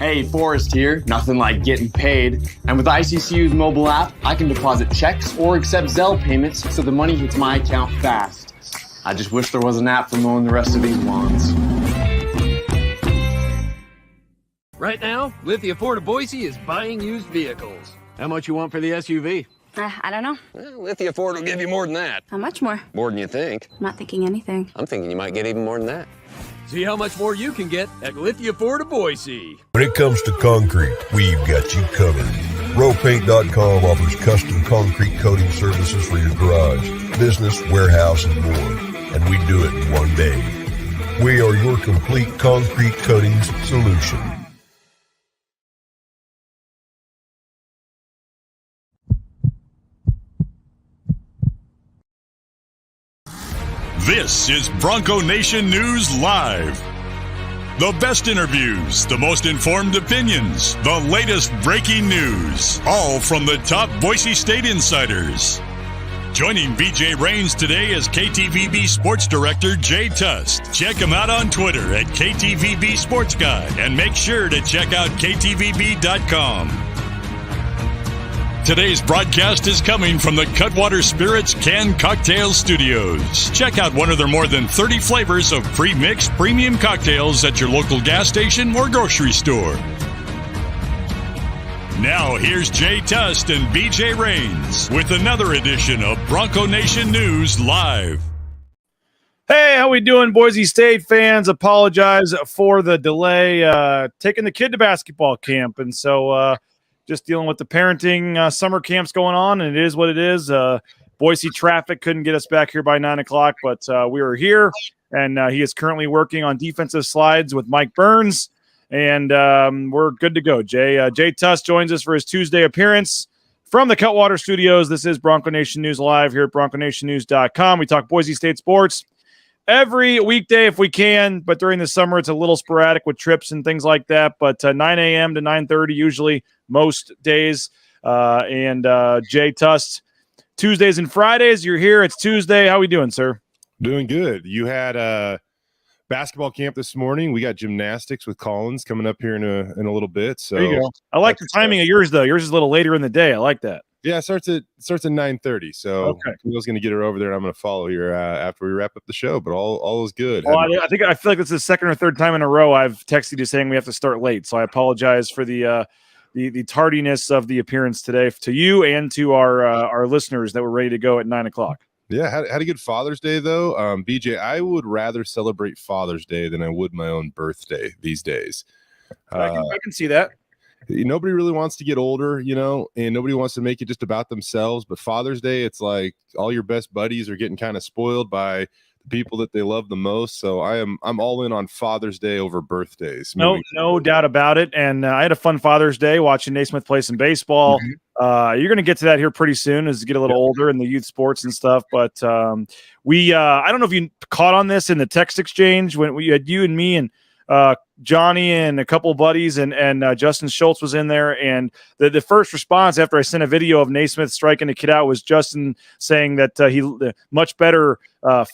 Hey, Forrest here. Nothing like getting paid. And with ICCU's mobile app, I can deposit checks or accept Zelle payments so the money hits my account fast. I just wish there was an app for mowing the rest of these lawns. Right now, Lithia Ford of Boise is buying used vehicles. How much you want for the SUV? I don't know. Well, Lithia Ford will give you more than that. How much more? More than you think. I'm not thinking anything. I'm thinking you might get even more than that. See how much more you can get at Lithia Ford of Boise. When it comes to concrete, we've got you covered. RowPaint.com offers custom concrete coating services for your garage, business, warehouse, and more. And we do it in one day. We are your complete concrete coatings solution. This is Bronco Nation News Live. The best interviews, the most informed opinions, the latest breaking news, all from the top Boise State insiders. Joining B.J. Rains today is KTVB Sports Director Jay Tust. Check him out on Twitter at KTVB Sports Guy and make sure to check out KTVB.com. Today's broadcast is coming from the Cutwater Spirits Canned Cocktail Studios. Check out one of their more than 30 flavors of pre-mixed premium cocktails at your local gas station or grocery store. Now here's Jay Tust and B.J. Rains with another edition of Bronco Nation News Live. Hey, how we doing, Boise State fans? Apologize for the delay. Taking the kid to basketball camp, and so just dealing with the parenting summer camps going on, and it is what it is. Boise traffic couldn't get us back here by 9 o'clock, but we were here, and he is currently working on defensive slides with Mike Burns, and we're good to go. Jay Tust joins us for his Tuesday appearance from the Cutwater Studios. This is Bronco Nation News Live here at BroncoNationNews.com. We talk Boise State sports every weekday if we can, but during the summer it's a little sporadic with trips and things like that. But 9 a.m. to 9:30 usually most days. And Jay Tust, Tuesdays and Fridays, you're here. It's Tuesday. How we doing, sir? Doing good. You had basketball camp this morning. We got gymnastics with Collins coming up here in a little bit. So there you go. I like the timing of yours, though. Yours is a little later in the day. I like that. Yeah, it starts at 9:30. So okay. Camille's going to get her over there, and I'm going to follow here after we wrap up the show. But all is good. Well, I feel like this is the second or third time in a row I've texted you saying we have to start late. So I apologize for the tardiness of the appearance today to you and to our listeners that were ready to go at 9 o'clock. Yeah, had a good Father's Day, though. BJ, I would rather celebrate Father's Day than I would my own birthday these days. I can see that. Nobody really wants to get older, and nobody wants to make it just about themselves. But Father's Day, it's like all your best buddies are getting kind of spoiled by the people that they love the most. So I'm all in on Father's Day over birthdays. No doubt about it. And I had a fun Father's Day watching Naismith play some baseball. Mm-hmm. You're going to get to that here pretty soon as you get a little older in the youth sports and stuff. But I don't know if you caught on this in the text exchange when we had you and me and Johnny and a couple of buddies and Justin Schultz was in there. And the first response after I sent a video of Naismith striking a kid out was Justin saying that he much better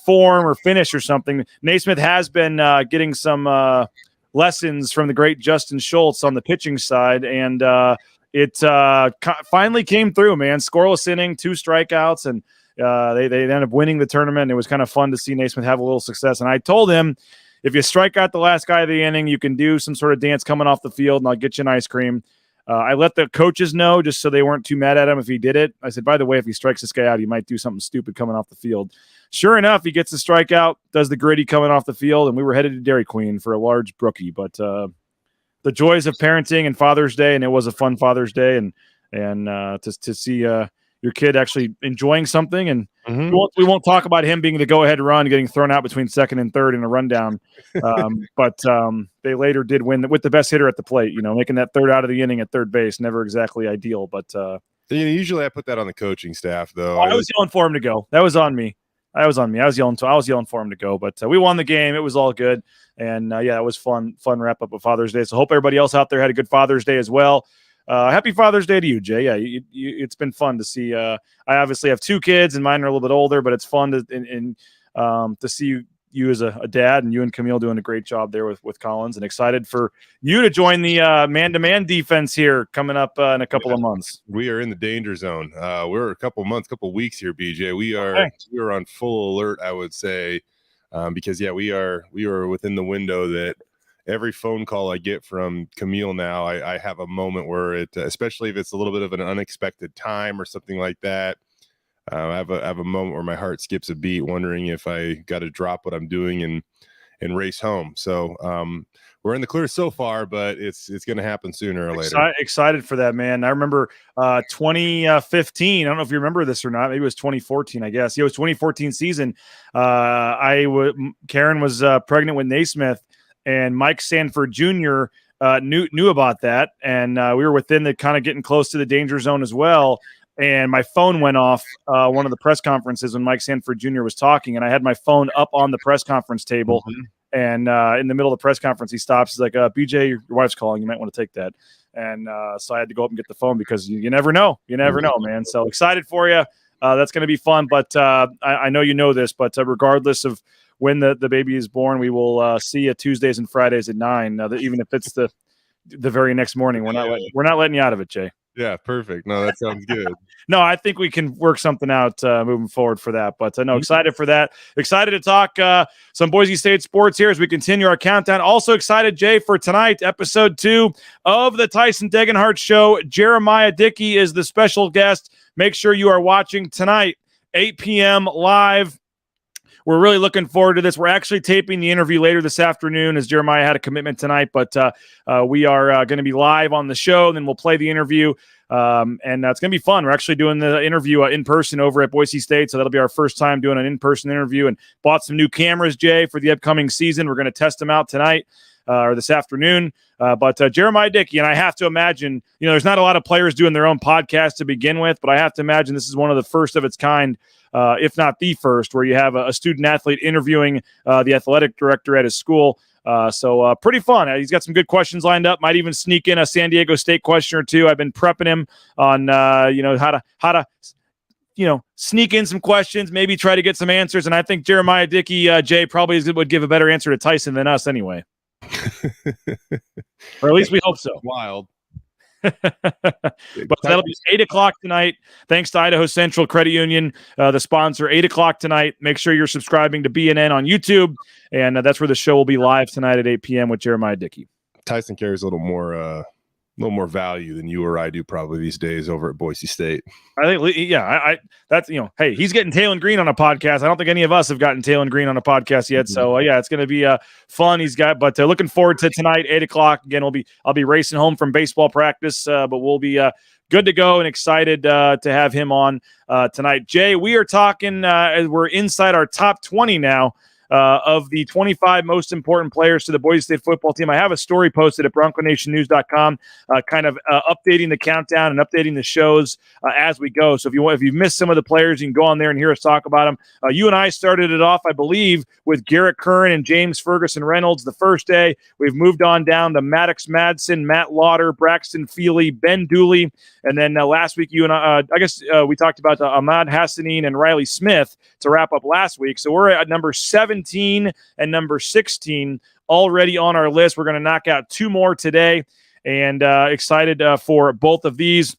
form or finish or something. Naismith has been getting some lessons from the great Justin Schultz on the pitching side. And it finally came through, man. Scoreless inning, 2 strikeouts, and they ended up winning the tournament. It was kind of fun to see Naismith have a little success. And I told him, if you strike out the last guy of the inning, you can do some sort of dance coming off the field, and I'll get you an ice cream. I let the coaches know just so they weren't too mad at him if he did it. I said, by the way, if he strikes this guy out, he might do something stupid coming off the field. Sure enough, he gets the strikeout, does the gritty coming off the field, and we were headed to Dairy Queen for a large brookie. But the joys of parenting and Father's Day, and it was a fun Father's Day, and to see your kid actually enjoying something. And we won't talk about him being the go-ahead run, getting thrown out between second and third in a rundown. But they later did win with the best hitter at the plate, making that third out of the inning at third base. Never exactly ideal, but usually I put that on the coaching staff, though. I was yelling for him to go. That was on me. I was yelling for him to go, but we won the game. It was all good. And it was fun wrap up of Father's Day. So hope everybody else out there had a good Father's Day as well. Happy Father's Day to you, Jay. Yeah, it's been fun to see. I obviously have 2 kids, and mine are a little bit older, but it's fun to see you as a dad, and you and Camille doing a great job there with Collins, and excited for you to join the man-to-man defense here coming up in a couple of months. We are in the danger zone. We're a couple weeks here, BJ. We are on full alert, I would say, because we are within the window that every phone call I get from Camille now, I have a moment where it, especially if it's a little bit of an unexpected time or something like that, I have a moment where my heart skips a beat, wondering if I got to drop what I'm doing and race home. So we're in the clear so far, but it's going to happen sooner or later. Excited for that, man. I remember 2015. I don't know if you remember this or not. Maybe it was 2014, I guess. It was 2014 season. Karen was pregnant with Naismith, and Mike Sanford Jr. Knew about that, and we were within the kind of getting close to the danger zone as well. And my phone went off one of the press conferences when Mike Sanford Jr. was talking, and I had my phone up on the press conference table. And in the middle of the press conference, he stops. He's like, BJ, your wife's calling. You might want to take that. And so I had to go up and get the phone because you never know. You never know, man. So excited for you. That's going to be fun. But I know you know this, but regardless of when the baby is born, we will see you Tuesdays and Fridays at 9. Even if it's the very next morning, we're not letting you out of it, Jay. Yeah, perfect. No, that sounds good. No, I think we can work something out moving forward for that. But no, excited for that. Excited to talk some Boise State sports here as we continue our countdown. Also excited, Jay, for tonight, episode 2 of the Tyson Degenhart Show. Jeremiah Dickey is the special guest. Make sure you are watching tonight, 8 p.m. live. We're really looking forward to this. We're actually taping the interview later this afternoon as Jeremiah had a commitment tonight, but we are going to be live on the show, and then we'll play the interview, and it's going to be fun. We're actually doing the interview in person over at Boise State, so that'll be our first time doing an in-person interview, and bought some new cameras, Jay, for the upcoming season. We're going to test them out tonight or this afternoon, but Jeremiah Dickey, and I have to imagine, there's not a lot of players doing their own podcast to begin with, but I have to imagine this is one of the first of its kind, if not the first, where you have a student athlete interviewing the athletic director at his school. So pretty fun. He's got some good questions lined up. Might even sneak in a San Diego State question or two. I've been prepping him on how to sneak in some questions, maybe try to get some answers. And I think Jeremiah Dickey, Jay, probably would give a better answer to Tyson than us anyway. Or at least we hope so. Wild. But that'll be 8 o'clock tonight. Thanks to Idaho Central Credit Union, the sponsor. 8 o'clock tonight. Make sure you're subscribing to BNN on YouTube, and that's where the show will be live tonight at 8 p.m. with Jeremiah Dickey. Tyson carries a little more value than you or I do probably these days over at Boise State. I think, that's, hey, he's getting Taylor Green on a podcast. I don't think any of us have gotten Taylor Green on a podcast yet. So it's going to be fun. But looking forward to tonight, 8 o'clock. Again, I'll be racing home from baseball practice, but we'll be good to go and excited to have him on tonight. Jay, we are talking, we're inside our top 20 now. Of the 25 most important players to the Boise State football team. I have a story posted at BroncoNationNews.com, kind of updating the countdown and updating the shows as we go. So if you've missed some of the players, you can go on there and hear us talk about them. You and I started it off, I believe, with Garrett Curran and James Ferguson Reynolds the first day. We've moved on down to Maddox Madsen, Matt Lauder, Braxton Feely, Ben Dooley, and then last week you and I we talked about Ahmad Hassanin and Riley Smith to wrap up last week. So we're at number 17 and number 16 already on our list. We're going to knock out 2 more today, and excited for both of these.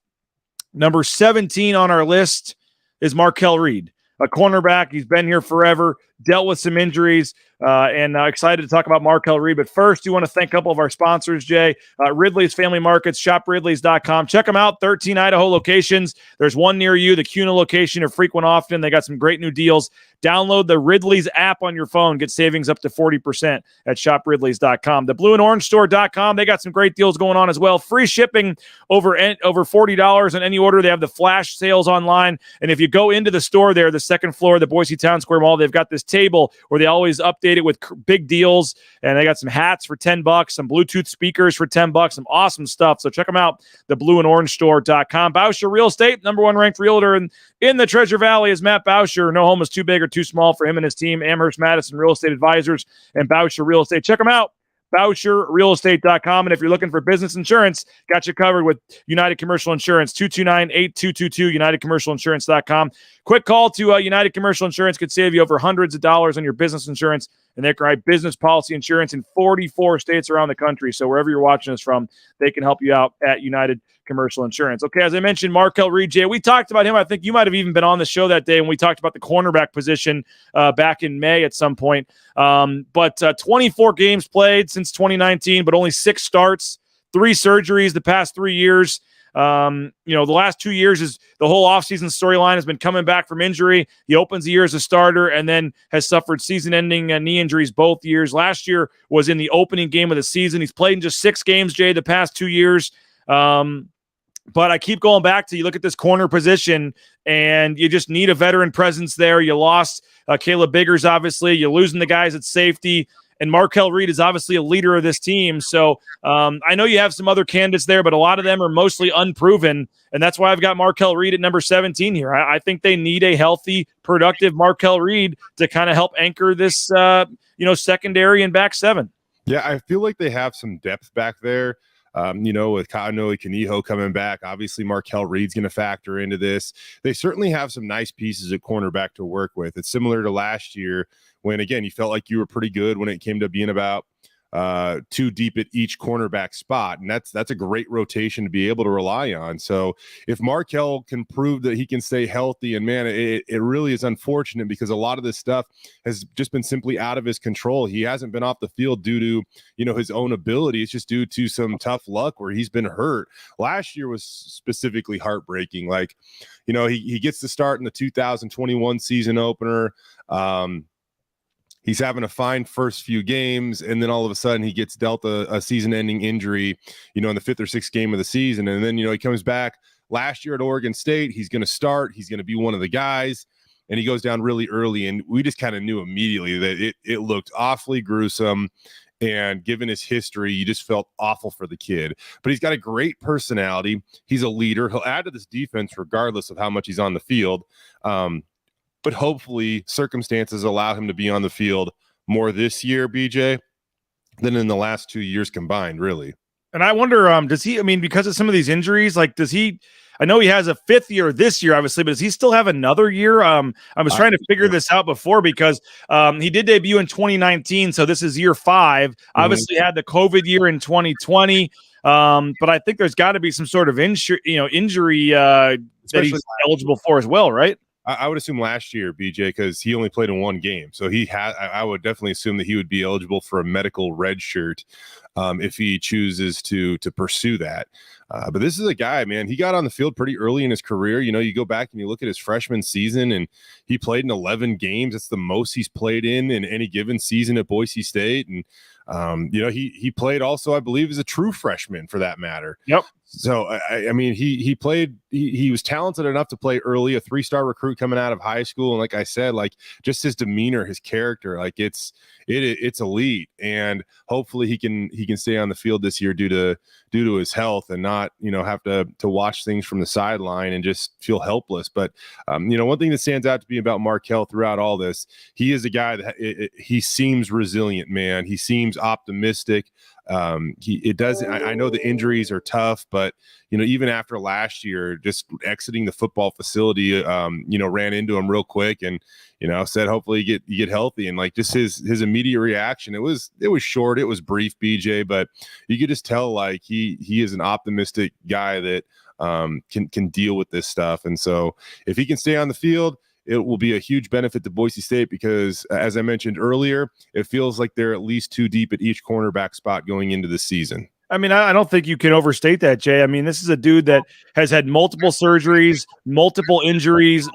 Number 17 on our list is Markel Reed, a cornerback. He's been here forever, dealt with some injuries, and excited to talk about Markel Reed. But first, do want to thank a couple of our sponsors, Jay. Ridley's Family Markets, shopridleys.com. Check them out, 13 Idaho locations. There's one near you, the Kuna location of Frequent Often. They got some great new deals. Download the Ridley's app on your phone. Get savings up to 40% at shopridleys.com. The blueandorangestore.com, they got some great deals going on as well. Free shipping over $40 on any order. They have the flash sales online. And if you go into the store there, the second floor of the Boise Town Square Mall, they've got this table where they always update it with big deals. And they got some hats for $10, some Bluetooth speakers for $10, some awesome stuff. So check them out, the blueandorangestore.com. Bauscher Real Estate, number 1 ranked realtor in the Treasure Valley is Matt Bauscher. No home is too big or too small for him and his team. Amherst Madison Real Estate Advisors and Bauscher Real Estate. Check them out, BauscherRealEstate.com. And if you're looking for business insurance, got you covered with United Commercial Insurance, 229-8222, UnitedCommercialInsurance.com. Quick call to United Commercial Insurance could save you over hundreds of dollars on your business insurance and they can write business policy insurance in 44 states around the country. So wherever you're watching us from, they can help you out at United Commercial Insurance. Okay, as I mentioned, Markel Reed, Jay, we talked about him. I think you might have even been on the show that day when we talked about the cornerback position back in May at some point. But 24 games played since 2019, but only 6 starts, 3 surgeries the past 3 years. The last 2 years is the whole offseason storyline has been coming back from injury. He opens the year as a starter and then has suffered season-ending knee injuries both years. Last year was in the opening game of the season. He's played in just 6 games, Jay, the past 2 years. But I keep going back to, you look at this corner position and you just need a veteran presence there. You lost Caleb Biggers, obviously. You're losing the guys at safety. And Markel Reed is obviously a leader of this team. So I know you have some other candidates there, but a lot of them are mostly unproven. And that's why I've got Markel Reed at number 17 here. I think they need a healthy, productive Markel Reed to kind of help anchor this, secondary and back 7. Yeah, I feel like they have some depth back there. With Kainoe Kaniho coming back, obviously Markel Reed's going to factor into this. They certainly have some nice pieces at cornerback to work with. It's similar to last year when, again, you felt like you were pretty good when it came to being about 2 deep at each cornerback spot. And that's a great rotation to be able to rely on. So if Markel can prove that he can stay healthy, and man, it really is unfortunate because a lot of this stuff has just been simply out of his control. He hasn't been off the field due to, his own ability. It's just due to some tough luck where he's been hurt. Last year was specifically heartbreaking. Like, he gets to start in the 2021 season opener. He's having a fine first few games, and then all of a sudden he gets dealt a season-ending injury, in the 5th or 6th game of the season. And then, he comes back last year at Oregon State. He's going to start. He's going to be one of the guys, and he goes down really early. And we just kind of knew immediately that it looked awfully gruesome. And given his history, you just felt awful for the kid. But he's got a great personality. He's a leader. He'll add to this defense regardless of how much he's on the field. But hopefully circumstances allow him to be on the field more this year, BJ, than in the last 2 years combined, really. And I wonder, does he, because of some of these injuries, I know he has a 5th year this year, obviously, but does he still have another year? I was trying to figure this out before because he did debut in 2019. So this is year 5, obviously had the COVID year in 2020. But I think there's got to be some sort of injury that he's eligible for as well, right? I would assume last year, BJ, because he only played in 1 game. So I would definitely assume that he would be eligible for a medical red shirt if he chooses to pursue that. But this is a guy, man, he got on the field pretty early in his career. You go back and you look at his freshman season and he played in 11 games. That's the most he's played in any given season at Boise State. And, he played also, I believe, as a true freshman for that matter. Yep. So, he played, he was talented enough to play early, a 3-star recruit coming out of high school. And like I said, just his demeanor, his character, it's elite. And hopefully he can stay on the field this year due to his health and not, have to watch things from the sideline and just feel helpless. But, one thing that stands out to me about Markel throughout all this, he is a guy that he seems resilient, man. He seems optimistic. I know the injuries are tough, but even after last year, just exiting the football facility, ran into him real quick and said hopefully you get healthy, and just his immediate reaction, it was short, it was brief, BJ, but you could just tell he is an optimistic guy that can deal with this stuff. And so if he can stay on the field, it will be a huge benefit to Boise State because, as I mentioned earlier, it feels like they're at least 2 deep at each cornerback spot going into the season. I don't think you can overstate that, Jay. This is a dude that has had multiple surgeries, multiple injuries,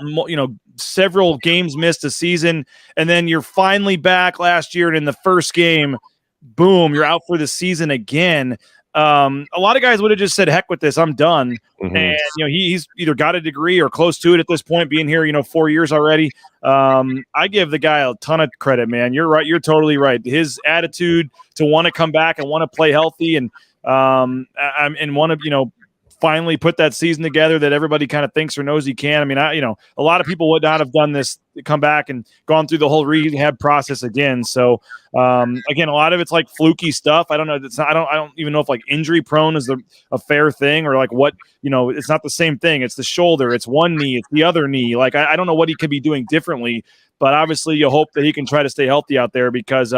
several games missed a season, and then you're finally back last year, and in the first game, boom, you're out for the season again. A lot of guys would have just said, heck with this, I'm done. Mm-hmm. And he's either got a degree or close to it at this point, being here 4 years already. I give the guy a ton of credit, man. You're right, you're totally right. His attitude to want to come back and want to play healthy and want to finally put that season together that everybody kind of thinks or knows he can. A lot of people would not have done this, come back and gone through the whole rehab process again. So again, a lot of it's fluky stuff. I don't know. I don't even know if injury prone is a fair thing or what, it's not the same thing. It's the shoulder, it's one knee, it's the other knee. I don't know what he could be doing differently, but obviously you hope that he can try to stay healthy out there because,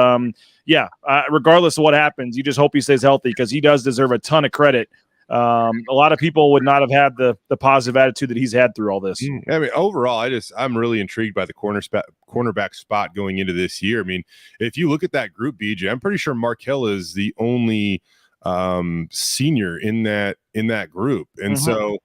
regardless of what happens, you just hope he stays healthy because he does deserve a ton of credit. A lot of people would not have had the positive attitude that he's had through all this. I mean, overall, I'm really intrigued by the cornerback spot going into this year. I mean, if you look at that group, BJ, I'm pretty sure Markel is the only senior in that group, and so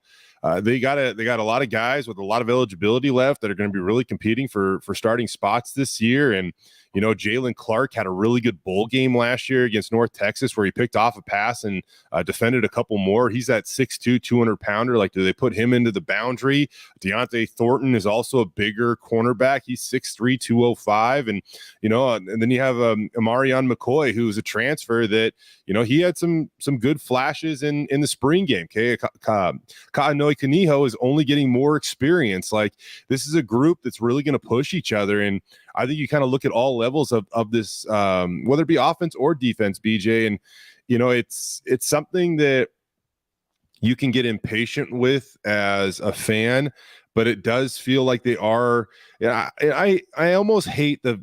they got a lot of guys with a lot of eligibility left that are going to be really competing for starting spots this year. And Jalen Clark had a really good bowl game last year against North Texas where he picked off a pass and defended a couple more. He's that 6'2", 200-pounder. Like, do they put him into the boundary? Deontay Thornton is also a bigger cornerback. He's 6'3", 205. And, and then you have Amarion McCoy, who's a transfer that, he had some good flashes in the spring game. Ka'anoi Kaniho is only getting more experience. Like, this is a group that's really going to push each other. And I think you kind of look at all levels of this, whether it be offense or defense, BJ, and it's something that you can get impatient with as a fan, but it does feel like they are. I almost hate the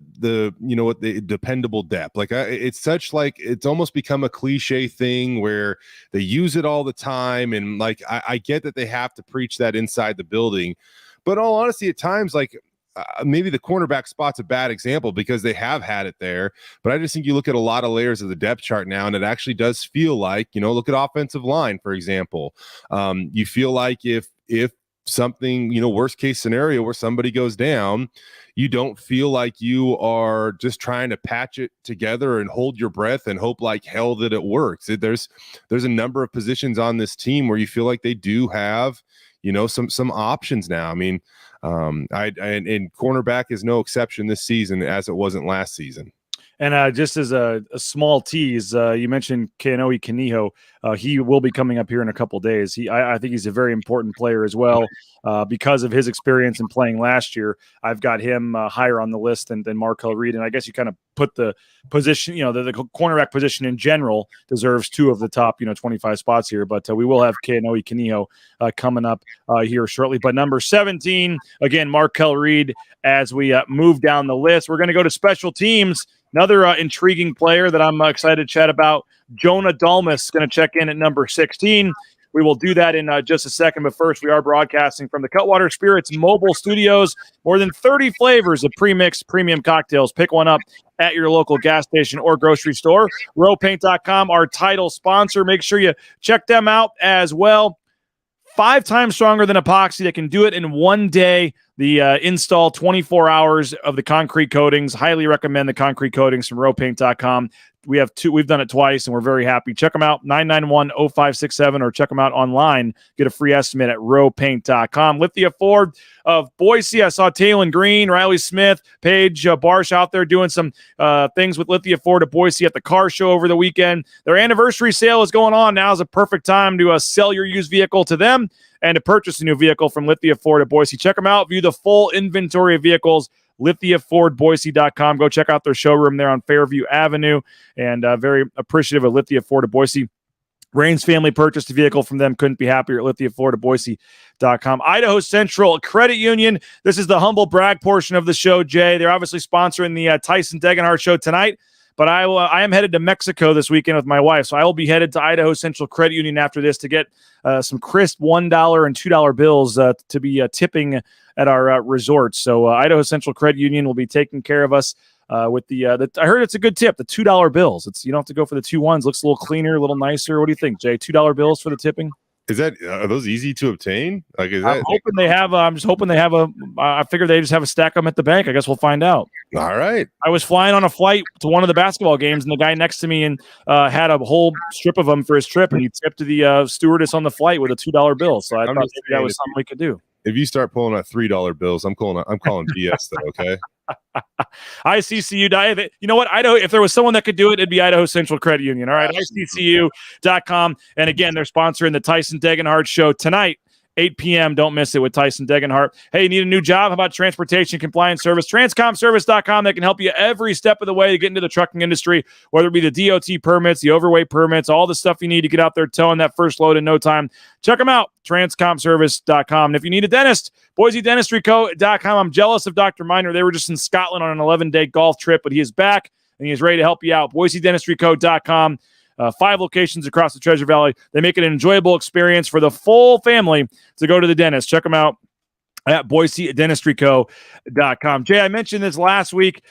dependable depth. Like it's almost become a cliche thing where they use it all the time, and like I get that they have to preach that inside the building, but in all honesty, at times like. Maybe the cornerback spot's a bad example because they have had it there, but I just think you look at a lot of layers of the depth chart now, and it actually does feel like, look at offensive line, for example. You feel like if something, worst case scenario where somebody goes down, you don't feel like you are just trying to patch it together and hold your breath and hope like hell that it works. There's a number of positions on this team where you feel like they do have, some options now. I mean, and cornerback is no exception this season as it wasn't last season. And just as a small tease, you mentioned Ka'anoi Kaniho. He will be coming up here in a couple days. I think he's a very important player as well because of his experience in playing last year. I've got him higher on the list than Markel Reed. And I guess you kind of put the position, the cornerback position in general deserves 2 of the top, 25 spots here. But we will have Ka'anoi Kaniho coming up here shortly. But number 17, again, Markel Reed, as we move down the list. We're going to go to special teams. Another intriguing player that I'm excited to chat about, Jonah Dalmas, going to check in at number 16. We will do that in just a second, but first we are broadcasting from the Cutwater Spirits mobile studios. More than 30 flavors of pre-mixed premium cocktails. Pick one up at your local gas station or grocery store. Rowpaint.com, our title sponsor. Make sure you check them out as well. 5 times stronger than epoxy that can do it in one day. The install 24 hours of the concrete coatings. Highly recommend the concrete coatings from rowpaint.com. We've done it twice, and we're very happy. Check them out, 991-0567, or check them out online. Get a free estimate at rowpaint.com. Lithia Ford of Boise. I saw Taylon Green, Riley Smith, Paige Barsh out there doing some things with Lithia Ford of Boise at the car show over the weekend. Their anniversary sale is going on. Now is a perfect time to sell your used vehicle to them and to purchase a new vehicle from Lithia Ford of Boise. Check them out. View the full inventory of vehicles. LithiaFordBoise.com. Go check out their showroom there on Fairview Avenue. And very appreciative of Lithia Ford of Boise. Rain's family purchased a vehicle from them. Couldn't be happier at LithiaFordofBoise.com. Idaho Central Credit Union. This is the humble brag portion of the show, Jay. They're obviously sponsoring the Tyson Degenhardt show tonight. But I am headed to Mexico this weekend with my wife, so I will be headed to Idaho Central Credit Union after this to get some crisp $1 and $2 bills to be tipping at our resort. So Idaho Central Credit Union will be taking care of us with the I heard it's a good tip, the $2 bills. You don't have to go for the 2 ones. Looks a little cleaner, a little nicer. What do you think, Jay? $2 bills for the tipping? Are those easy to obtain? Like, I'm hoping they have. I'm just hoping they have a. I figured they just have a stack of them at the bank. I guess we'll find out. All right. I was flying on a flight to one of the basketball games, and the guy next to me had a whole strip of them for his trip, and he tipped the stewardess on the flight with a $2 bill. So I thought maybe that was something we could do. If you start pulling out $3 bills, I'm calling BS though. Okay. ICCU. You know what? Idaho. If there was someone that could do it, it'd be Idaho Central Credit Union. All right, ICCU.com. And again, they're sponsoring the Tyson Degenhardt show tonight 8 p.m. Don't miss it with Tyson Degenhart. Hey, you need a new job? How about transportation compliance service? Transcomservice.com. They can help you every step of the way to get into the trucking industry, whether it be the DOT permits, the overweight permits, all the stuff you need to get out there towing that first load in no time. Check them out, transcomservice.com. And if you need a dentist, BoiseDentistryCo.com. I'm jealous of Dr. Miner. They were just in Scotland on an 11-day golf trip, but he is back, and he is ready to help you out. BoiseDentistryCo.com. 5 locations across the Treasure Valley. They make it an enjoyable experience for the full family to go to the dentist. Check them out at BoiseDentistryCo.com. Jay, I mentioned this last week.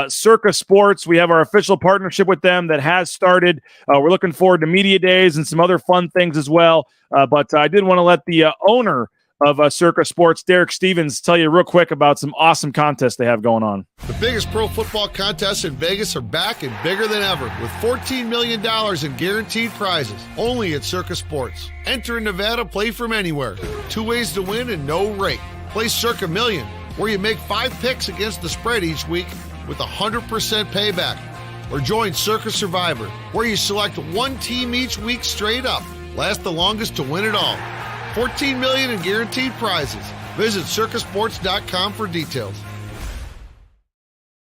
Circa Sports, we have our official partnership with them that has started. We're looking forward to media days and some other fun things as well. But I did want to let the owner of Circa Sports, Derek Stevens, tell you real quick about some awesome contests they have going on. The biggest pro football contests in Vegas are back and bigger than ever with $14 million in guaranteed prizes only at Circa Sports. Enter in Nevada, play from anywhere. 2 ways to win and no rate. Play Circa Million, where you make 5 picks against the spread each week with 100% payback. Or join Circa Survivor, where you select one team each week straight up. Last the longest to win it all. $14 million in guaranteed prizes. Visit circasports.com for details.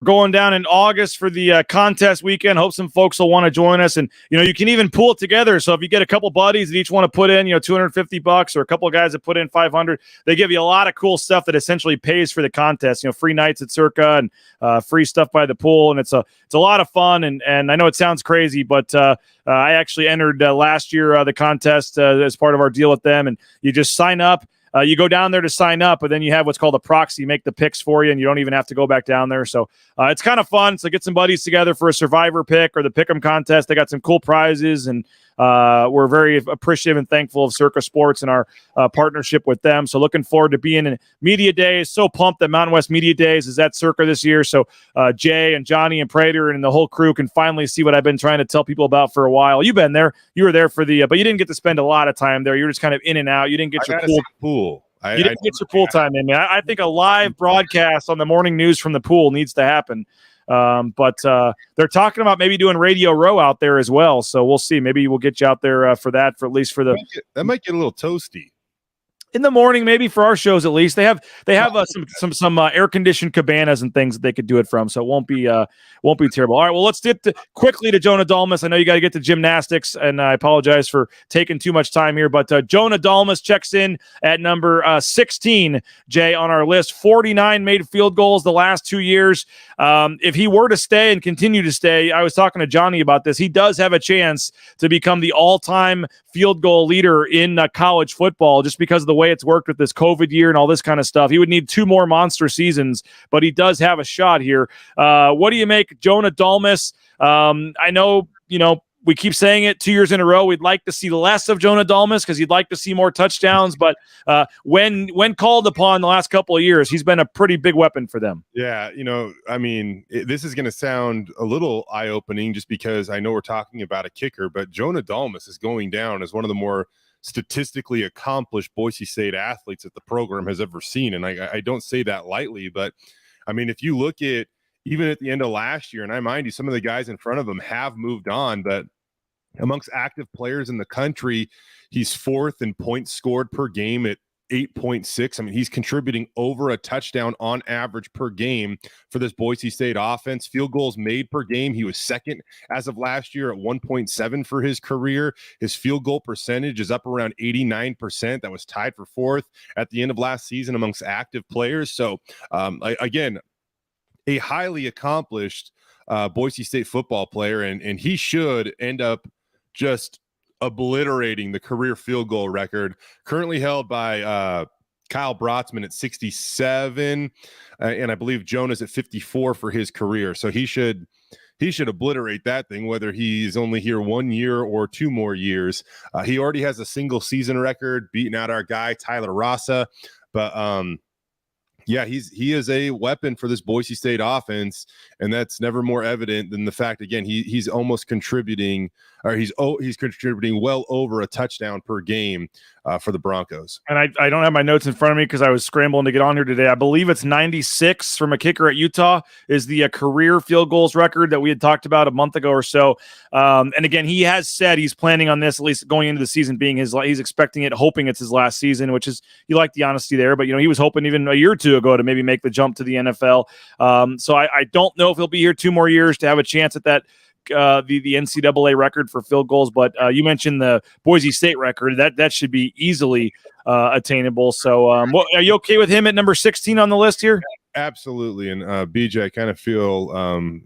Going down in August for the contest weekend. Hope some folks will want to join us, and you can even pool it together. So if you get a couple buddies that each want to put in $250, or a couple of guys that put in $500, they give you a lot of cool stuff that essentially pays for the contest. Free nights at Circa and free stuff by the pool, and it's a lot of fun. And I know it sounds crazy, but I actually entered last year the contest as part of our deal with them, and you just sign up. You go down there to sign up, but then you have what's called a proxy, make the picks for you, and you don't even have to go back down there. So it's kind of fun. So get some buddies together for a survivor pick or the pick'em contest. They got some cool prizes, and we're very appreciative and thankful of Circa Sports and our partnership with them. So looking forward to being in Media Days. So pumped that Mountain West Media Days is at Circa this year. So Jay and Johnny and Prater and the whole crew can finally see what I've been trying to tell people about for a while. You've been there. You were there for the, but you didn't get to spend a lot of time there. You were just kind of in and out. You didn't get your pool. You didn't get your pool time in, man. I think a live broadcast on the morning news from the pool needs to happen. But they're talking about maybe doing Radio Row out there as well. So we'll see. Maybe we'll get you out there for that, for at least for the. That might get a little toasty. In the morning, maybe for our shows at least. They have some air conditioned cabanas and things that they could do it from, so it won't be terrible. All right, well, let's get quickly to Jonah Dalmas. I know you got to get to gymnastics, and I apologize for taking too much time here, but Jonah Dalmas checks in at number 16, Jay, on our list. 49 made field goals the last 2 years. If he were to stay and continue to stay, I was talking to Johnny about this. He does have a chance to become the all-time field goal leader in college football, just because of the way it's worked with this COVID year and all this kind of stuff. He would need 2 more monster seasons, but he does have a shot here. What do you make Jonah Dalmas? I know, we keep saying it 2 years in a row. We'd like to see less of Jonah Dalmas because you'd like to see more touchdowns. But when called upon the last couple of years, he's been a pretty big weapon for them. Yeah, this is going to sound a little eye-opening just because I know we're talking about a kicker, but Jonah Dalmas is going down as one of the more statistically accomplished Boise State athletes that the program has ever seen. And I don't say that lightly, but if you look at even at the end of last year, and I mind you, some of the guys in front of him have moved on, but amongst active players in the country, he's 4th in points scored per game at 8.6. He's contributing over a touchdown on average per game for this Boise State offense. Field goals made per game, he was 2nd as of last year at 1.7 for his career. His field goal percentage is up around 89%. That was tied for 4th at the end of last season amongst active players. So again, a highly accomplished Boise State football player, and he should end up just obliterating the career field goal record currently held by Kyle Brotzman at 67, and I believe Jonah's at 54 for his career. So he should obliterate that thing, whether he's only here 1 year or 2 more years. He already has a single season record, beating out our guy Tyler Rasa, but yeah, he is a weapon for this Boise State offense, and that's never more evident than the fact, again, he's almost contributing, or he's contributing well over a touchdown per game for the Broncos. And I don't have my notes in front of me because I was scrambling to get on here today. I believe it's 96 from a kicker at Utah is the career field goals record that we had talked about a month ago or so. And again, he has said he's planning on this, at least going into the season, being he's expecting it, hoping it's his last season, which is, you like the honesty there. But, he was hoping even a year or two ago to maybe make the jump to the NFL. So I don't know if he'll be here 2 more years to have a chance at that. The NCAA record for field goals, but you mentioned the Boise State record. That should be easily attainable. So are you okay with him at number 16 on the list here? Absolutely. And BJ, I kind of feel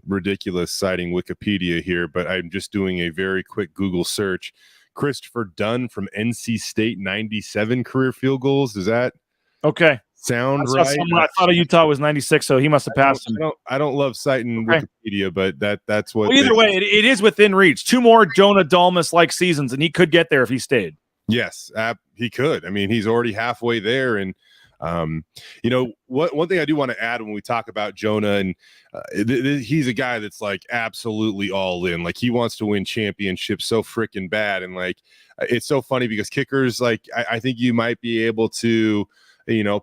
ridiculous citing Wikipedia here, but I'm just doing a very quick Google search. Christopher Dunn from NC State, 97 career field goals. Does that sound right? I thought Utah was 96, so he must have passed him. I don't love citing Wikipedia, but that's what. Well, either way, it is within reach. 2 more Jonah Dalmas-like seasons, and he could get there if he stayed. Yes, he could. I mean, he's already halfway there. And, one thing I do want to add when we talk about Jonah, and he's a guy that's like absolutely all in. Like, he wants to win championships so freaking bad. And like, it's so funny because kickers, like, I think you might be able to,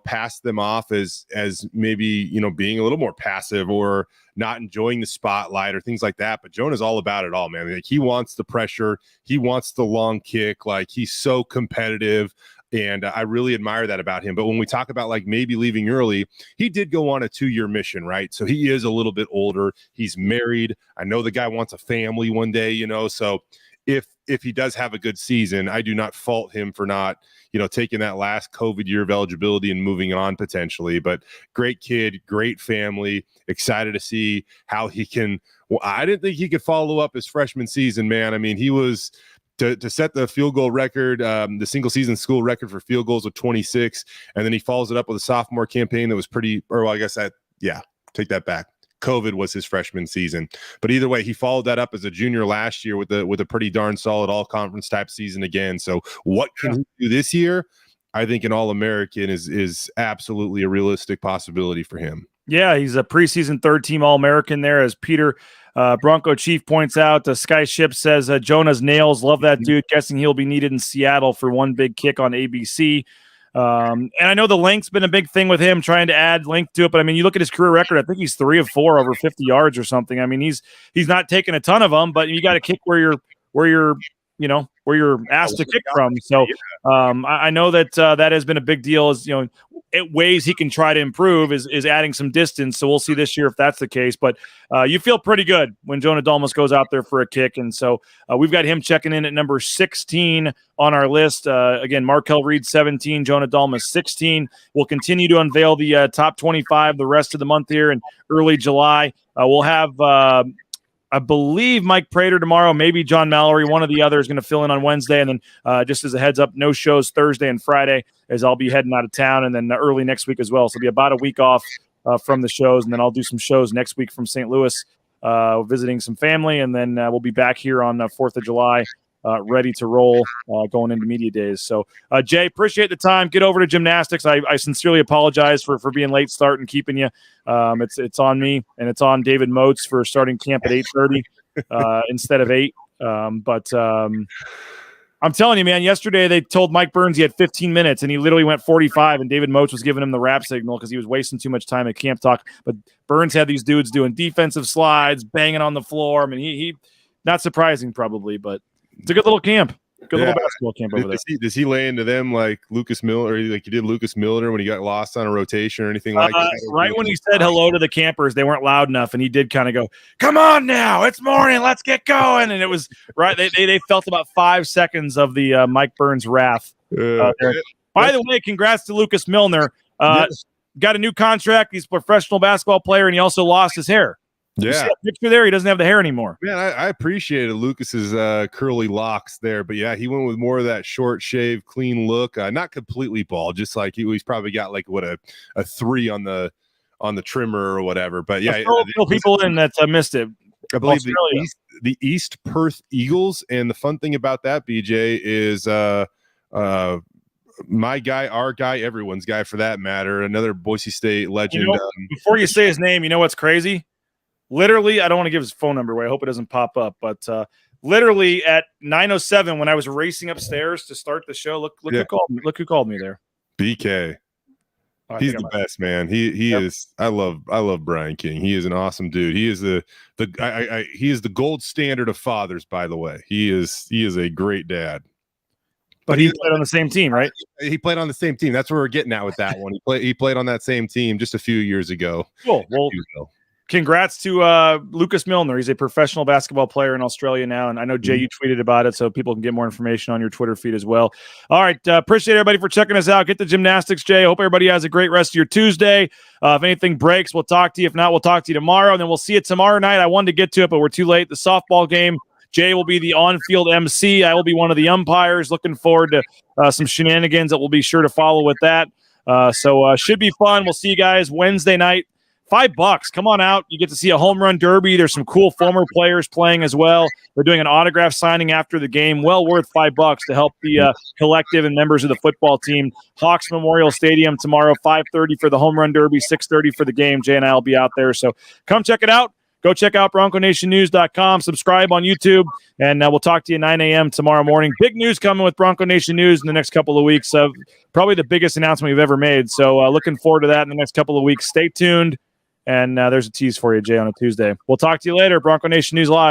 pass them off as maybe, being a little more passive or not enjoying the spotlight or things like that. But Jonah's all about it all, man. Like, he wants the pressure. He wants the long kick. Like, he's so competitive. And I really admire that about him. But when we talk about like maybe leaving early, he did go on a 2-year mission, right? So he is a little bit older. He's married. I know the guy wants a family one day, so if he does have a good season, I do not fault him for not, taking that last COVID year of eligibility and moving on potentially. But great kid, great family, excited to see how he can. Well, I didn't think he could follow up his freshman season, man. I mean, he was to set the field goal record, the single season school record for field goals with 26. And then he follows it up with a sophomore campaign that was take that back. COVID was his freshman season, but either way, he followed that up as a junior last year with a pretty darn solid all conference type season again. So what can he do this year? I think an All-American is absolutely a realistic possibility for him. Yeah, he's a preseason 3rd-team All-American there, as Peter Bronco Chief points out. Sky Ship says Jonah's nails. Love that dude. Guessing he'll be needed in Seattle for one big kick on ABC. And I know the length's been a big thing with him, trying to add length to it. But I mean, you look at his career record. I think he's 3 of 4 over 50 yards or something. I mean, he's not taking a ton of them, but you got to kick where you're asked to kick from. So I know that that has been a big deal. Is ways he can try to improve is adding some distance. So we'll see this year if that's the case. But you feel pretty good when Jonah Dalmas goes out there for a kick. And so we've got him checking in at number 16 on our list. Again, Markel Reed 17, Jonah Dalmas 16. We'll continue to unveil the top 25 the rest of the month here in early July. We'll have I believe Mike Prater tomorrow, maybe John Mallory, one of the other is going to fill in on Wednesday. And then just as a heads up, no shows Thursday and Friday as I'll be heading out of town, and then early next week as well. So it'll be about a week off from the shows, and then I'll do some shows next week from St. Louis, visiting some family, and then we'll be back here on 4th of July, ready to roll going into media days. So, Jay, appreciate the time. Get over to gymnastics. I sincerely apologize for being late start and keeping you. It's on me, and it's on David Moats for starting camp at 8:30 instead of 8. But I'm telling you, man, yesterday they told Mike Burns he had 15 minutes, and he literally went 45, and David Moats was giving him the rap signal because he was wasting too much time at camp talk. But Burns had these dudes doing defensive slides, banging on the floor. I mean, he not surprising probably, but it's a good little camp. Good little basketball camp over there. Does he lay into them like Lucas Miller, like he did Lucas Miller when he got lost on a rotation or anything like that? Right when he said hello to the campers, they weren't loud enough, and he did kind of go, "Come on now, it's morning, let's get going." And it was right. They felt about 5 seconds of the Mike Burns wrath. By the way, congrats to Lucas Milner. Yes. Got a new contract. He's a professional basketball player, and he also lost his hair. You see that picture there? He doesn't have the hair anymore. Man, I appreciated Lucas's curly locks there, but yeah, he went with more of that short shave, clean look. Not completely bald, just like he's probably got like a 3 on the trimmer or whatever. But yeah, people in that missed it. I believe the East Perth Eagles, and the fun thing about that, BJ, is my guy, our guy, everyone's guy for that matter, another Boise State legend. Before you say his name, you know what's crazy? Literally, I don't want to give his phone number away. I hope it doesn't pop up. But literally at 9:07 when I was racing upstairs to start the show. Look who called me. Look who called me there. BK. He's the best, man. He is. I love Brian King. He is an awesome dude. He is he is the gold standard of fathers, by the way. He is a great dad. But he played on the same team, right? He played on the same team. That's where we're getting at with that one. He played on that same team just a few years ago. Cool. Well, congrats to Lucas Milner. He's a professional basketball player in Australia now. And I know, Jay, you tweeted about it, so people can get more information on your Twitter feed as well. All right. Appreciate everybody for checking us out. Get the gymnastics, Jay. Hope everybody has a great rest of your Tuesday. If anything breaks, we'll talk to you. If not, we'll talk to you tomorrow. And then we'll see you tomorrow night. I wanted to get to it, but we're too late. The softball game. Jay will be the on-field MC. I will be one of the umpires. Looking forward to some shenanigans that we'll be sure to follow with that. So should be fun. We'll see you guys Wednesday night. $5. Come on out. You get to see a home run derby. There's some cool former players playing as well. They're doing an autograph signing after the game. Well worth $5 to help the collective and members of the football team. Hawks Memorial Stadium tomorrow, 5:30 for the home run derby, 6:30 for the game. Jay and I will be out there. So come check it out. Go check out BroncoNationNews.com. Subscribe on YouTube, and we'll talk to you 9 a.m. tomorrow morning. Big news coming with Bronco Nation News in the next couple of weeks. Probably the biggest announcement we've ever made. So looking forward to that in the next couple of weeks. Stay tuned. And there's a tease for you, Jay, on a Tuesday. We'll talk to you later. Bronco Nation News Live.